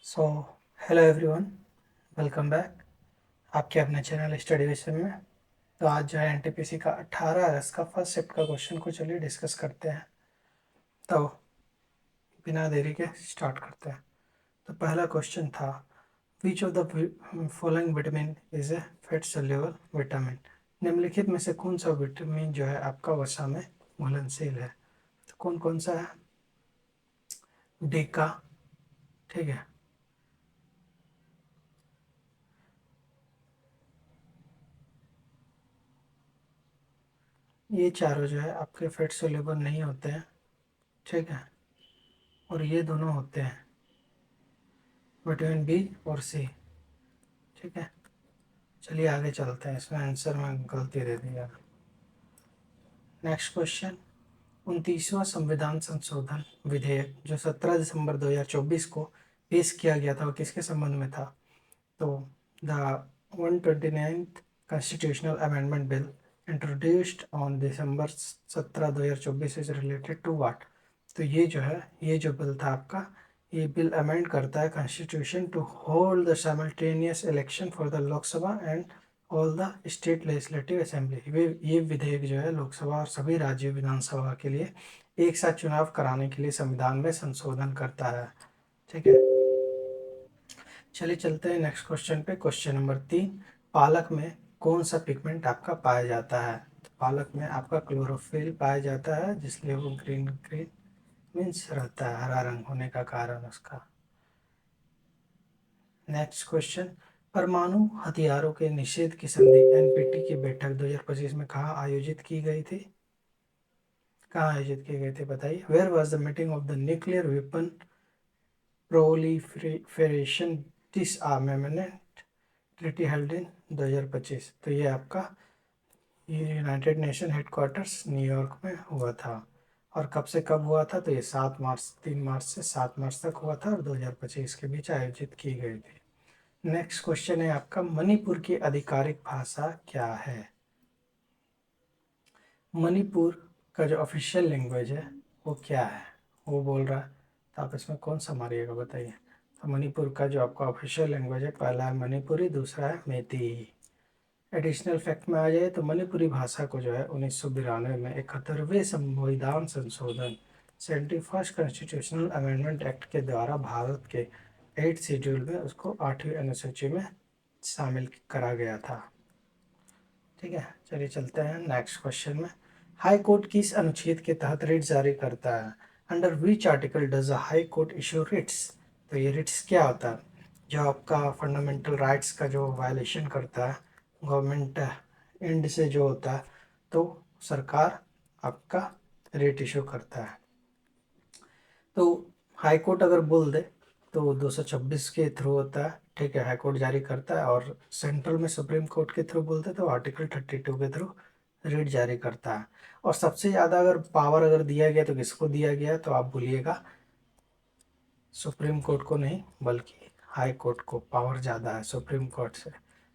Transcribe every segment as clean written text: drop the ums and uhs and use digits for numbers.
So hello everyone, welcome back आपके अपने channel study vision में। तो आज जो है एनटीपीसी का 18 अगस्त का फर्स्ट शिफ्ट का क्वेश्चन को चलिए डिस्कस करते हैं। तो बिना देरी के स्टार्ट करते हैं। तो पहला क्वेश्चन था, which of the following vitamin is a fat soluble vitamin. निम्नलिखित में से कौन सा विटामिन जो है आपका वसा में घुलनशील है। तो कौन कौन सा है? डी का, ठीक है, ये चारों जो है आपके फैट सोल्यूबल नहीं होते हैं, ठीक है, और ये दोनों होते हैं विटामिन बी और सी, ठीक है। चलिए आगे चलते हैं, इसमें आंसर में गलती दे दिया। नेक्स्ट क्वेश्चन, 29वां संविधान संशोधन विधेयक जो 17 दिसंबर 2024 को पेश किया गया था वो किसके संबंध में था? तो the 129th constitutional amendment bill introduced on December 17 2024 is related to what. तो ये जो है, ये जो बिल था आपका, ये बिल अमेंड करता है constitution to hold the simultaneous election for the Lok Sabha and all the state legislative assembly. ये विधेयक जो है लोकसभा और सभी राज्य विधानसभा के लिए एक साथ चुनाव कराने के लिए संविधान में संशोधन करता है, ठीक है। चलिए चलते हैं नेक्स्ट क्वेश्चन पे। क्वेश्चन नंबर 3, पालक में कौन सा पिगमेंट आपका पाया जाता है? तो पालक में आपका क्लोरोफिल पाया जाता है, जिसलिए वो ग्रीन ग्रीन मीन्स रहता है, हरा रंग होने का कारण उसका। नेक्स्ट क्वेश्चन, परमाणु हथियारों के निषेध की संधि एनपीटी की बैठक 2025 में कहाँ आयोजित की गई थी? कहाँ आयोजित की गई थी बताइए। Where was the meeting of the nuclear weapon proliferation disarmament treaty held in 2025। तो ये आपका यूनाइटेड नेशन हेडक्वार्टर्स न्यूयॉर्क में हुआ था। और कब से कब हुआ था? तो ये 3 मार्च से 7 मार्च तक हुआ था और 2025 के बीच आयोजित की गई थी। नेक्स्ट क्वेश्चन है आपका, मणिपुर की आधिकारिक भाषा क्या है? मणिपुर का जो ऑफिशियल लैंग्वेज है वो क्या है? वो बोल रहा है, तो आप इसमें कौन सा मारिएगा बताइए। तो मणिपुर का जो आपका ऑफिशियल लैंग्वेज है, पहला है मणिपुरी, दूसरा है मेती। एडिशनल फैक्ट में आ जाए तो मणिपुरी भाषा को जो है 1992 में 71वें संविधान संशोधन 71st कॉन्स्टिट्यूशनल अमेंडमेंट एक्ट के द्वारा भारत के 8th शेड्यूल में उसको 8वीं अनुसूची में शामिल करा गया था, ठीक है। चलिए चलते हैं नेक्स्ट क्वेश्चन में। हाई कोर्ट किस अनुच्छेद के तहत रिट जारी करता है? Under which article does high court issue Ritz. तो ये रिट्स क्या होता है? जो आपका फंडामेंटल राइट्स का जो वायलेशन करता है गवर्नमेंट एंड से जो होता है, तो सरकार आपका रिट इशू करता है। तो हाई कोर्ट अगर बोल दे तो 226 के थ्रू होता है, ठीक है, हाई कोर्ट जारी करता है। और सेंट्रल में सुप्रीम कोर्ट के थ्रू बोलते तो आर्टिकल 32 के थ्रू रिट जारी करता है। और सबसे ज़्यादा अगर पावर अगर दिया गया तो किसको दिया गया? तो आप बोलिएगा सुप्रीम कोर्ट को नहीं, बल्कि हाई कोर्ट को पावर ज़्यादा है सुप्रीम कोर्ट से।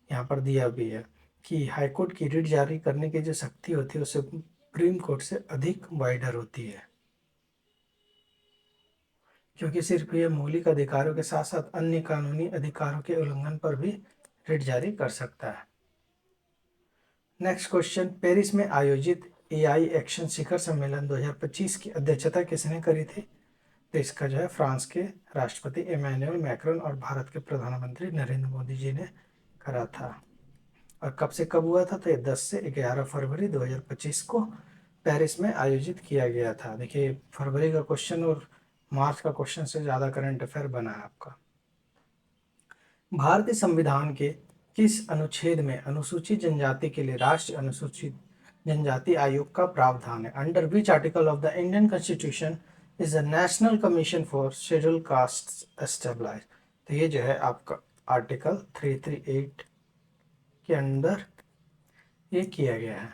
यहाँ पर दिया भी है कि हाई कोर्ट की रिट जारी करने की जो शक्ति होती है वो सुप्रीम कोर्ट से अधिक वाइडर होती है, क्योंकि सिर्फ ये मौलिक अधिकारों के साथ साथ अन्य कानूनी अधिकारों के उल्लंघन पर भी रिट जारी कर सकता है। नेक्स्ट क्वेश्चन, पेरिस में आयोजित एआई एक्शन शिखर सम्मेलन 2025 की अध्यक्षता किसने करी थी? तो इसका जो है फ्रांस के राष्ट्रपति इमैनुअल मैक्रोन और भारत के प्रधानमंत्री नरेंद्र मोदी जी ने करा था। और कब से कब हुआ था? तो ये 10 से 11 फरवरी 2025 को पेरिस में आयोजित किया गया था। देखिए फरवरी का क्वेश्चन और मार्च का क्वेश्चन से ज़्यादा करंट अफेयर बना है आपका। भारतीय संविधान के किस अनुच्छेद में अनुसूचित जनजाति के लिए राष्ट्रीय अनुसूचित जनजाति आयोग का प्रावधान है? Under which article of the Indian constitution is the national commission for schedule caste established. तो ये जो है आपका आर्टिकल 338 के अंदर ये किया गया है।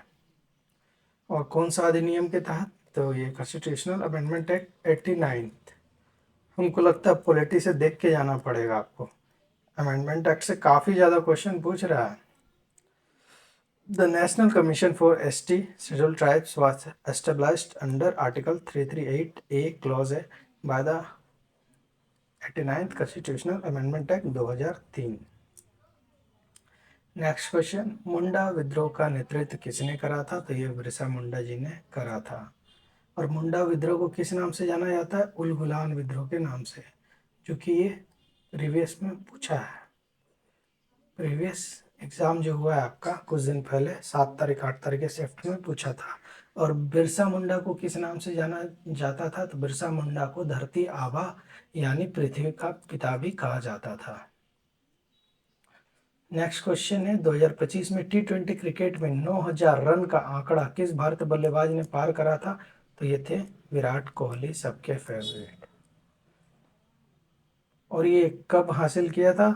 और कौन सा अधिनियम के तहत? तो ये कॉन्स्टिट्यूशनल अमेंडमेंट एक्ट 89। हमको लगता है पॉलिटी से देख के जाना पड़ेगा आपको, अमेंडमेंट एक्ट से काफ़ी ज़्यादा क्वेश्चन पूछ रहा है। The National Commission for ST Scheduled Tribes was established under Article 338A clause by the 89th constitutional amendment act 2003। Next question, Munda विद्रोह का नेतृत्व किसने करा था? तो ये बिरसा मुंडा जी ने करा था। और मुंडा विद्रोह को किस नाम से जाना जाता है? उल गुलान विद्रोह के नाम से, जो कि ये प्रीवियस में पूछा है। प्रीवियस एग्जाम जो हुआ है आपका कुछ दिन पहले 7 तारीख 8 तारीख के शिफ्ट में पूछा था। और बिरसा मुंडा को किस नाम से जाना जाता था? तो बिरसा मुंडा को धरती आबा यानी पृथ्वी का पिता भी कहा जाता था। नेक्स्ट क्वेश्चन है, 2025 में T20 क्रिकेट में 9000 रन का आंकड़ा किस भारतीय बल्लेबाज ने पार करा था? तो ये थे विराट कोहली, सबके फेवरेट। और ये कब हासिल किया था?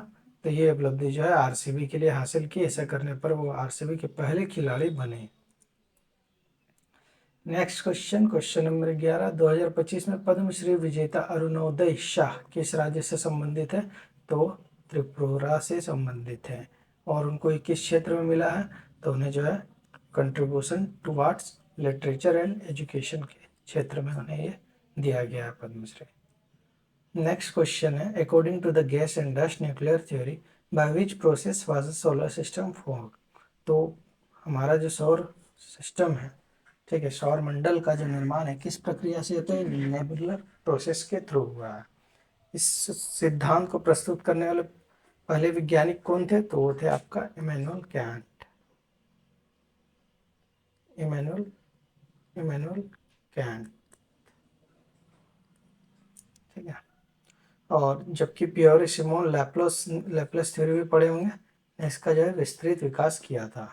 तो ये उपलब्धि जो है आरसीबी के लिए हासिल की। ऐसा करने पर वो आरसीबी के पहले खिलाड़ी बने। नेक्स्ट क्वेश्चन, क्वेश्चन नंबर 11, 2025 में पद्मश्री विजेता अरुणोदय शाह किस राज्य से संबंधित है? तो त्रिपुरा से संबंधित है। और उनको ये किस क्षेत्र में मिला है? तो उन्हें जो है contribution towards literature and education के क्षेत्र में उन्हें ये दिया गया है पद्मश्री। नेक्स्ट क्वेश्चन है, according to the gas and dust nuclear theory by which process was the solar system form? तो हमारा जो सौर सिस्टम है, ठीक है, सौर मंडल का जो निर्माण है किस प्रक्रिया से होता है? नेबुलर प्रोसेस के थ्रू हुआ है। इस सिद्धांत को प्रस्तुत करने वाले पहले वैज्ञानिक कौन थे? तो वो थे आपका इमैनुअल कैंट। इमैनुअल कैंट, ठीक है। और जबकि पियरे सिमोन लैप्लेस थ्योरी भी पढ़े होंगे, इसका जो है विस्तृत विकास किया था।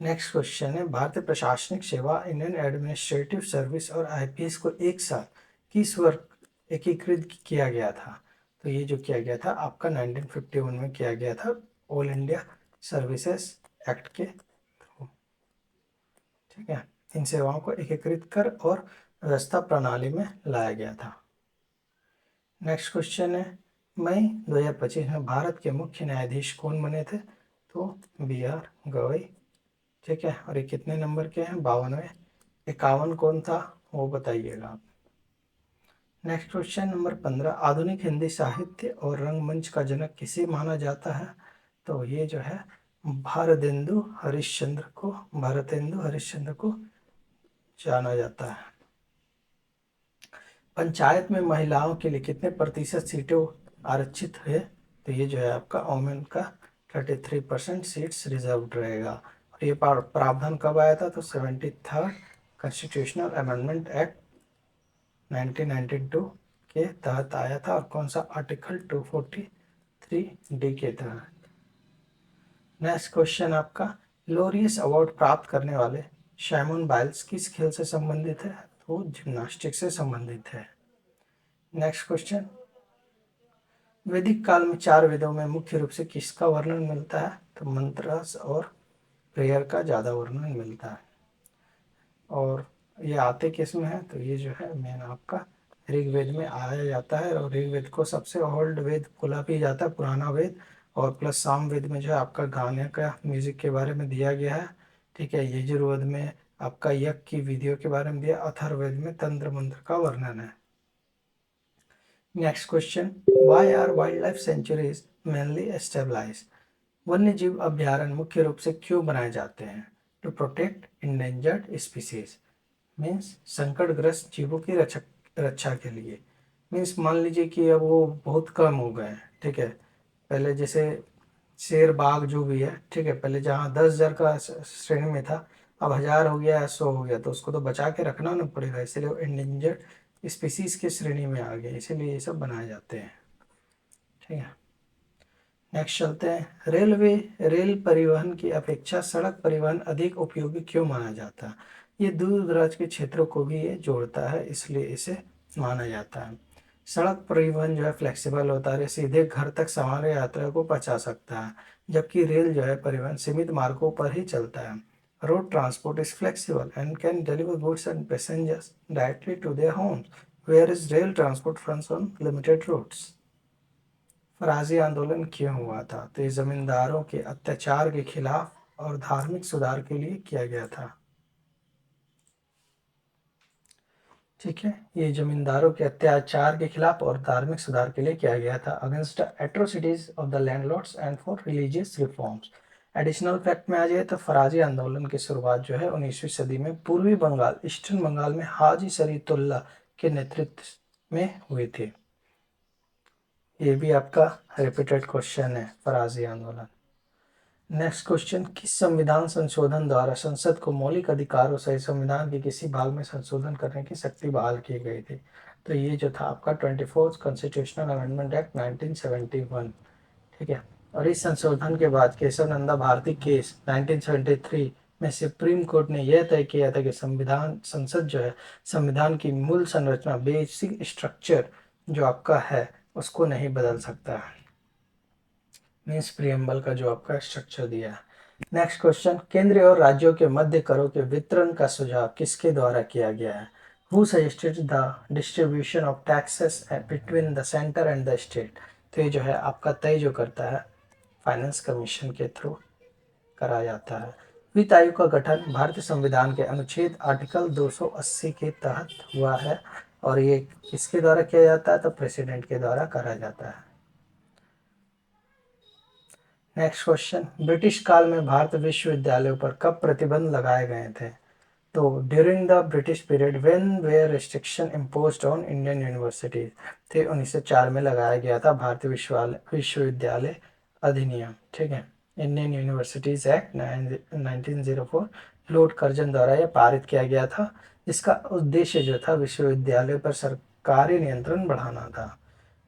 नेक्स्ट क्वेश्चन है, भारतीय प्रशासनिक सेवा इंडियन एडमिनिस्ट्रेटिव सर्विस और आईपीएस को एक साथ किस वर्ष एकीकृत किया गया था? तो ये जो किया गया था आपका 1951 में किया गया था, ऑल इंडिया सर्विसेज एक्ट के थ्रू, ठीक है। इन सेवाओं को एकीकृत कर और व्यवस्था प्रणाली में लाया गया था। नेक्स्ट क्वेश्चन है, मई 2025 में भारत के मुख्य न्यायाधीश कौन बने थे? तो BR गवई, ठीक है। और ये कितने नंबर के हैं? 52वें। 51 कौन था वो बताइएगा आप। नेक्स्ट क्वेश्चन नंबर 15, आधुनिक हिंदी साहित्य और रंगमंच का जनक किसे माना जाता है? तो ये जो है भारतेंदु हरिश्चंद्र को जाना जाता है। पंचायत में महिलाओं के लिए कितने प्रतिशत सीटें आरक्षित है? तो ये जो है आपका वोमेन का 33% सीट्स रिजर्व रहेगा। और ये प्रावधान कब आया था? तो 73rd कॉन्स्टिट्यूशनल अमेंडमेंट एक्ट 1992 के तहत आया था। और कौन सा? आर्टिकल 243D के तहत। नेक्स्ट क्वेश्चन आपका, लोरियस अवार्ड प्राप्त करने वाले साइमन बाइल्स किस खेल से संबंधित है? तो जिम्नास्टिक से संबंधित है। नेक्स्ट क्वेश्चन, वैदिक काल में 4 वेदों में मुख्य रूप से किसका वर्णन मिलता है? तो मंत्रस और प्रेयर का ज़्यादा वर्णन मिलता है। और ये आते किस में है? तो ये जो है मेन आपका ऋग्वेद में आया जाता है। और ऋग्वेद को सबसे ओल्ड वेद बोला भी जाता है, पुराना वेद। और प्लस सामवेद में जो है आपका गाने का म्यूजिक के बारे में दिया गया है, ठीक है। यजुर्वेद में आपका यज्ञ की विधियों के बारे में दिया। अथर्ववेद में तंत्र मंत्र का वर्णन है। Next question, why are wild life sanctuaries mainly establish? वन्य जीव अभ्यारण्य मुख्य रूप से क्यों बनाए जाते हैं? To protect endangered species, means संकटग्रस्त जीवों की रक्षा के लिए। मीन्स मान लीजिए कि अब वो बहुत कम हो गए हैं, ठीक है। पहले जैसे शेर बाघ जो भी है, ठीक है, पहले जहाँ 10,000 का श्रेणी में था, अब 1000 हो गया, 100 हो गया, तो उसको तो बचा के रखना ना पड़ेगा, इसलिए वो इंडेंजर्ड स्पीसीज की श्रेणी में आ गए, इसीलिए ये सब बनाए जाते हैं, ठीक है। नेक्स्ट चलते हैं, रेल परिवहन की अपेक्षा सड़क परिवहन अधिक उपयोगी क्यों माना जाता है? ये दूर दराज के क्षेत्रों को भी ये जोड़ता है, इसलिए इसे माना जाता है। सड़क परिवहन जो है फ्लेक्सिबल होता है, सीधे घर तक सामान यात्रा को पहुंचा सकता है, जबकि रेल जो है परिवहन सीमित मार्गों पर ही चलता है। Road transport is flexible and can deliver goods and passengers directly to their homes, where is rail transport runs on limited routes. Faraizi आंदोलन क्यों हुआ था? तो ये जमींदारों के अत्याचार के खिलाफ और धार्मिक सुधार के लिए किया गया था, ठीक है, ये जमींदारों के अत्याचार के खिलाफ और धार्मिक सुधार के लिए किया गया था, against the atrocities of the landlords and for religious reforms. Additional fact में आ जाए तो फराजी आंदोलन की शुरुआत जो है 19वीं सदी में पूर्वी बंगाल, ईस्टर्न बंगाल में हाजी शरीयतुल्लाह के नेतृत्व में हुई थी। ये भी आपका रिपीटेड क्वेश्चन है, फराजी आंदोलन। नेक्स्ट क्वेश्चन, किस संविधान संशोधन द्वारा संसद को मौलिक अधिकारों सहित संविधान के किसी भाग में संशोधन करने की शक्ति बहाल की गई थी? तो ये जो था आपका 24th कॉन्स्टिट्यूशनल अमेंडमेंट एक्ट 1971। ठीक है, और इस संशोधन के बाद केशव नंदा भारती केस 1973 में सुप्रीम कोर्ट ने यह तय किया था कि संविधान संसद जो है संविधान की मूल संरचना, बेसिक स्ट्रक्चर जो आपका है उसको नहीं बदल सकता है, मीन्स प्रियम्बल का जो आपका स्ट्रक्चर दिया है। नेक्स्ट क्वेश्चन, केंद्र और राज्यों के मध्य करों के वितरण का सुझाव किसके द्वारा किया गया है? Who suggested the distribution of taxes between the centre and the state? तो ये जो है आपका तय जो करता है फाइनेंस कमीशन के थ्रू करा जाता है। वित्त आयोग का गठन भारतीय संविधान के अनुच्छेद आर्टिकल 280 के तहत हुआ है और ये किसके द्वारा किया जाता है? तो प्रेसिडेंट के द्वारा करा जाता है। नेक्स्ट क्वेश्चन, ब्रिटिश काल में भारत विश्वविद्यालयों पर कब प्रतिबंध लगाए गए थे? तो during the British period when were restriction imposed on Indian universities? थे 1904 में लगाया गया था भारतीय विश्वविद्यालय अधिनियम। ठीक है, Indian universities act 1904 Lord Curzon द्वारा यह पारित किया गया था, जिसका उद्देश्य जो था विश्वविद्यालय पर सरकारी नियंत्रण बढ़ाना था।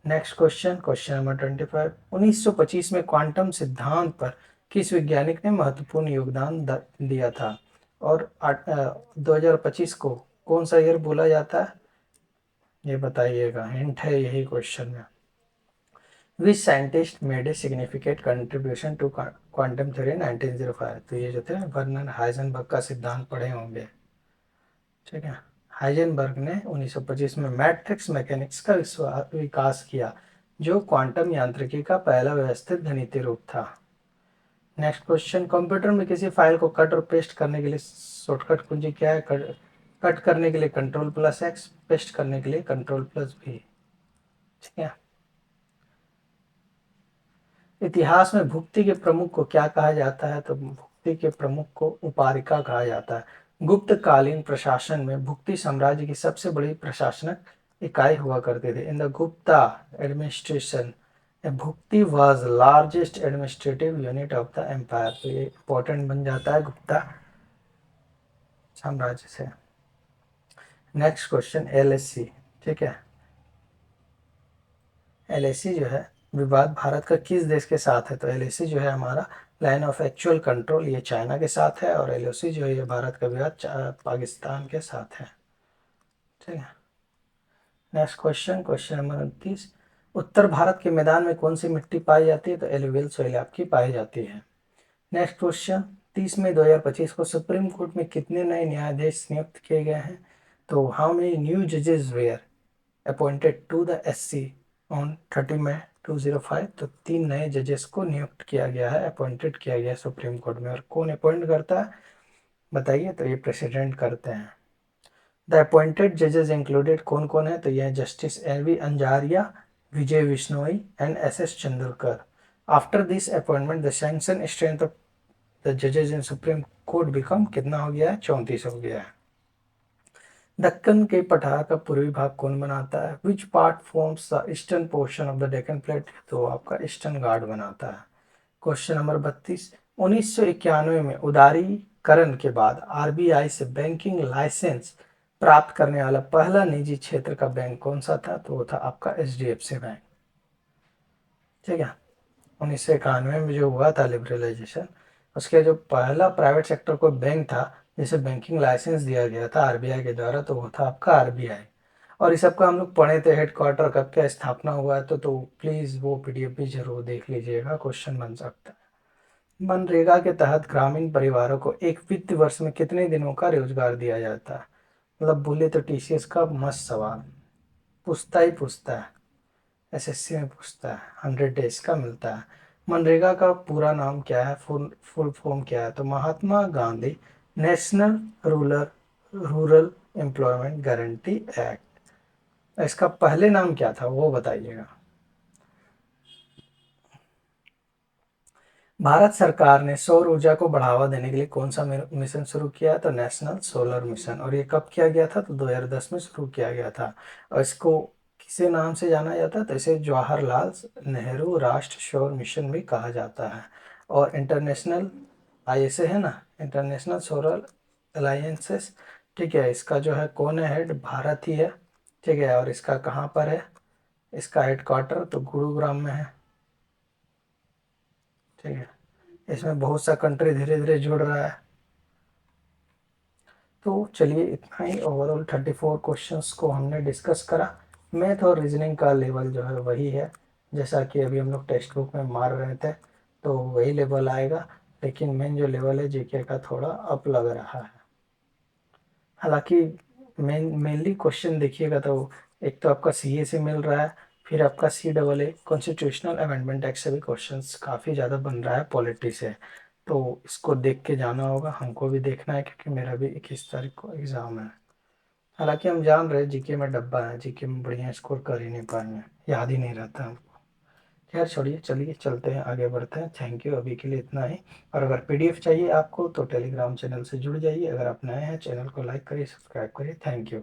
नेक्स्ट क्वेश्चन, क्वेश्चन नंबर 25, 1925 में क्वांटम सिद्धांत पर किस वैज्ञानिक ने महत्वपूर्ण योगदान दिया था? और 2025 को कौन सा ईयर बोला जाता है ये बताइएगा, हिंट है यही क्वेश्चन में। Which scientist made a significant contribution to quantum theory 1905? तो ये जो थे वर्नर हाइजेनबर्ग का सिद्धांत पढ़े होंगे। ठीक है, हाइजेनबर्ग ने 1925 में मैट्रिक्स मैकेनिक्स का विकास किया, जो क्वांटम यांत्रिकी का पहला व्यवस्थित गणितीय रूप था। नेक्स्ट क्वेश्चन, कंप्यूटर में किसी फाइल को कट और पेस्ट करने के लिए शॉर्टकट कुंजी क्या है? कट करने के लिए Ctrl+X, पेस्ट करने के लिए Ctrl+V। ठीक है, इतिहास में भुक्ति के प्रमुख को क्या कहा जाता है? तो भुक्ति के प्रमुख को उपारिका कहा जाता है। गुप्त कालीन प्रशासन में भुक्ति साम्राज्य की सबसे बड़ी प्रशासनिक इकाई हुआ करते थे। इन द गुप्ता एडमिनिस्ट्रेशन भुक्ति was largest administrative unit of the empire. तो ये इंपॉर्टेंट बन जाता है गुप्ता साम्राज्य से। Next question, LAC. ठीक है, एलएसी जो है विवाद भारत का किस देश के साथ है? तो एलएसी जो है हमारा लाइन ऑफ एक्चुअल कंट्रोल, ये चाइना के साथ है, और एलओसी जो है ये भारत का विवाद पाकिस्तान के साथ है। ठीक है, नेक्स्ट क्वेश्चन, क्वेश्चन नंबर 29, उत्तर भारत के मैदान में कौन सी मिट्टी पाई जाती है? तो एलुवियल सॉइल आपकी पाई जाती है। नेक्स्ट क्वेश्चन, 30 मई 2025 को सुप्रीम कोर्ट में कितने नए न्यायाधीश नियुक्त किए गए हैं? तो हाउ मेनी न्यू जजेस were appointed to the SC on 30 May 2005? तो 3 नए जजेस को नियुक्त किया गया है, अपॉइंटेड किया गया है सुप्रीम कोर्ट में। और कौन अपॉइंट करता है बताइए? तो ये प्रेसिडेंट करते हैं। द अपॉइंटेड जजेस इंक्लूडेड कौन कौन है? तो यह justice L V. Anjaria, Vijay Bishnoi and S S. Chandrakar. After this appointment the sanction strength of the जजेस इन सुप्रीम कोर्ट बिकम कितना हो गया है? 34 हो गया है। दक्कन के पठार का पूर्वी भाग कौन बनाता है? Which part forms the eastern portion of the Deccan plate? तो आपका ईस्टर्न घाट बनाता है। क्वेश्चन नंबर 32, 1991 में उदारीकरण के बाद आरबीआई से बैंकिंग लाइसेंस प्राप्त करने वाला पहला निजी क्षेत्र का बैंक कौन सा था? तो वो था आपका एचडीएफसी बैंक। ठीक है, 1991 में जो हुआ था लिबरलाइजेशन, उसके जो पहला प्राइवेट सेक्टर को बैंक था जिसे बैंकिंग लाइसेंस दिया गया था आरबीआई के द्वारा, तो वो था आपका आरबीआई। और इस सब का हम लोग पढ़े थे, हेडक्वार्टर कब क्या स्थापना हुआ है, तो प्लीज़ वो पीडीएफ भी जरूर देख लीजिएगा, क्वेश्चन बन सकता है। मनरेगा के तहत ग्रामीण परिवारों को एक वित्त वर्ष में कितने दिनों का रोजगार दिया जाता है? मतलब बोले तो टीसीएस का मस्त सवाल पूछता ही पूछता है, एसएससी में पूछता है, 100 डेज का मिलता है। मनरेगा का पूरा नाम क्या है, फुल फॉर्म क्या है? तो Mahatma Gandhi national rural employment guarantee act. इसका पहले नाम क्या था वो बताइएगा। भारत सरकार ने सौर ऊर्जा को बढ़ावा देने के लिए कौन सा मिशन शुरू किया? तो नेशनल सोलर मिशन। और ये कब किया गया था? तो 2010 में शुरू किया गया था। और इसको किसे नाम से जाना जाता है? तो इसे जवाहरलाल नेहरू राष्ट्रीय सौर मिशन भी कहा जाता है। और इंटरनेशनल आईएसए है ना, इंटरनेशनल सोलर अलायंसेस, ठीक है, इसका जो है कौन है हेड? भारत ही है, ठीक है। और इसका कहाँ पर है? इसका हेडक्वार्टर तो गुरुग्राम में है, ठीक है। इसमें बहुत सा कंट्री धीरे धीरे जुड़ रहा है। तो चलिए इतना ही, ओवरऑल 34 क्वेश्चंस को हमने डिस्कस करा। मैथ और रीजनिंग का लेवल जो है वही है, जैसा कि अभी हम लोग टेक्स्ट बुक में मार रहे थे, तो वही लेवल आएगा। लेकिन मेन जो लेवल है जीके का थोड़ा अप लग रहा है। हालांकि मेनली क्वेश्चन देखिएगा तो एक तो आपका सीए से मिल रहा है, फिर आपका CAA कॉन्स्टिट्यूशनल अमेंडमेंट एक्ट से भी क्वेश्चंस काफ़ी ज़्यादा बन रहा है पॉलिटी से। तो इसको देख के जाना होगा, हमको भी देखना है क्योंकि मेरा भी 21 तारीख को एग्ज़ाम है। हालांकि हम जान रहे हैं जीके में डब्बा है, जीके में बढ़िया स्कोर कर ही नहीं पाएंगे, याद ही नहीं रहता हमको। खैर छोड़िए, चलिए चलते हैं, आगे बढ़ते हैं। थैंक यू, अभी के लिए इतना ही। और अगर पीडीएफ चाहिए आपको तो टेलीग्राम चैनल से जुड़ जाइए। अगर आप नए हैं चैनल को लाइक करिए, सब्सक्राइब करिए। Thank you.